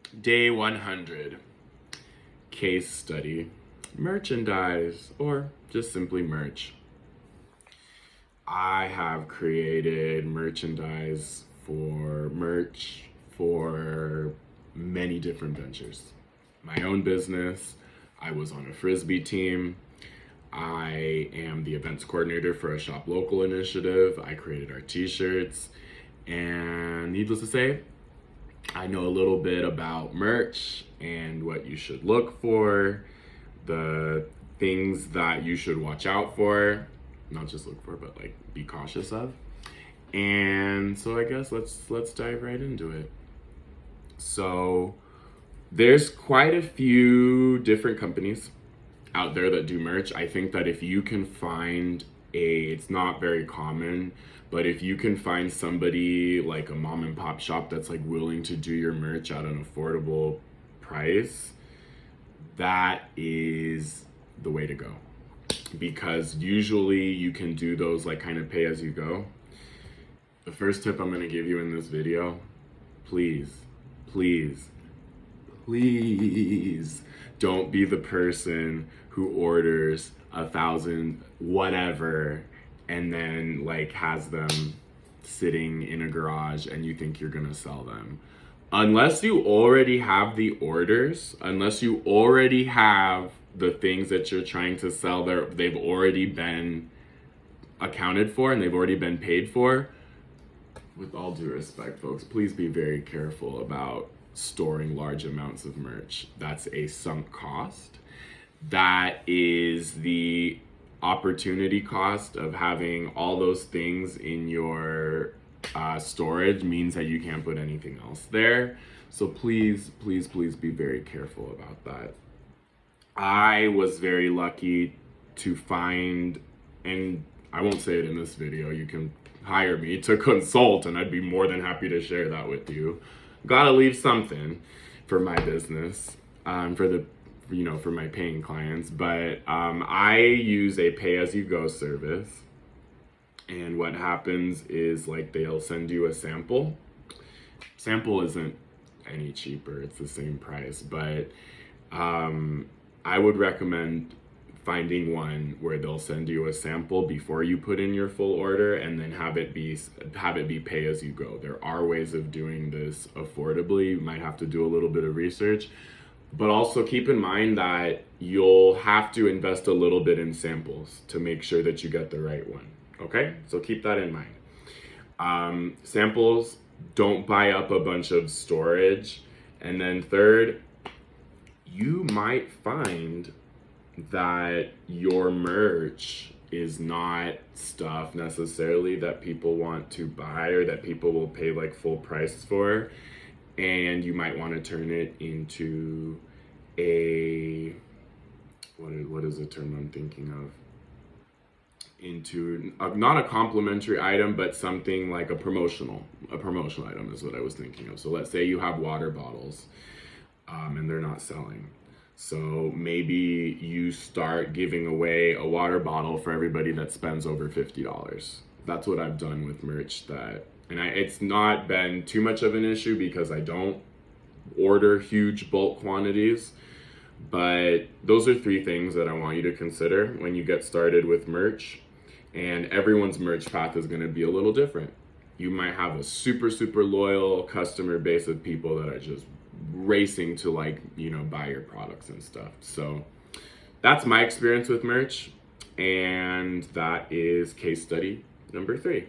Day 100, case study, merchandise, or just simply merch. I have created merchandise for many different ventures. My own business, I was on a Frisbee team. I am the events coordinator for a Shop Local initiative. I created our t-shirts, and needless to say, I know a little bit about merch and what you should look for, the things that you should watch out for, not just look for, but like be cautious of. And so I guess let's dive right into it. So there's quite a few different companies out there that do merch. I think that if you can find it's not very common, but if you can find somebody like a mom and pop shop that's like willing to do your merch at an affordable price, that is the way to go. Because usually you can do those like kind of pay as you go. The first tip I'm going to give you in this video, please, please, please don't be the person who orders 1,000 whatever and then like has them sitting in a garage and you think you're gonna sell them. Unless you already have the orders, unless you already have the things that you're trying to sell there, they've already been accounted for and they've already been paid for. With all due respect, folks, please be very careful about storing large amounts of merch. That's a sunk cost. That is the opportunity cost of having all those things in your storage means that you can't put anything else there. So please, please, please be very careful about that. I was very lucky to find, and I won't say it in this video, you can hire me to consult and I'd be more than happy to share that with you. Gotta leave something for my business, for my paying clients, but I use a pay-as-you-go service, and what happens is like they'll send you a sample. Sample isn't any cheaper, it's the same price, but I would recommend finding one where they'll send you a sample before you put in your full order and then have it be pay as you go. There are ways of doing this affordably. You might have to do a little bit of research, but also keep in mind that you'll have to invest a little bit in samples to make sure that you get the right one. Okay, so keep that in mind. Samples, don't buy up a bunch of storage. And then third, you might find that your merch is not stuff necessarily that people want to buy or that people will pay like full price for, and you might want to turn it into a what is the term I'm thinking of, into not a complimentary item, but something like a promotional item is what I was thinking of. So let's say you have water bottles and they're not selling. So maybe you start giving away a water bottle for everybody that spends over $50. That's what I've done with merch it's not been too much of an issue because I don't order huge bulk quantities. But those are three things that I want you to consider when you get started with merch. And everyone's merch path is going to be a little different. You might have a super, super loyal customer base of people that are just racing to buy your products and stuff. So that's my experience with merch, and that is case study number 3.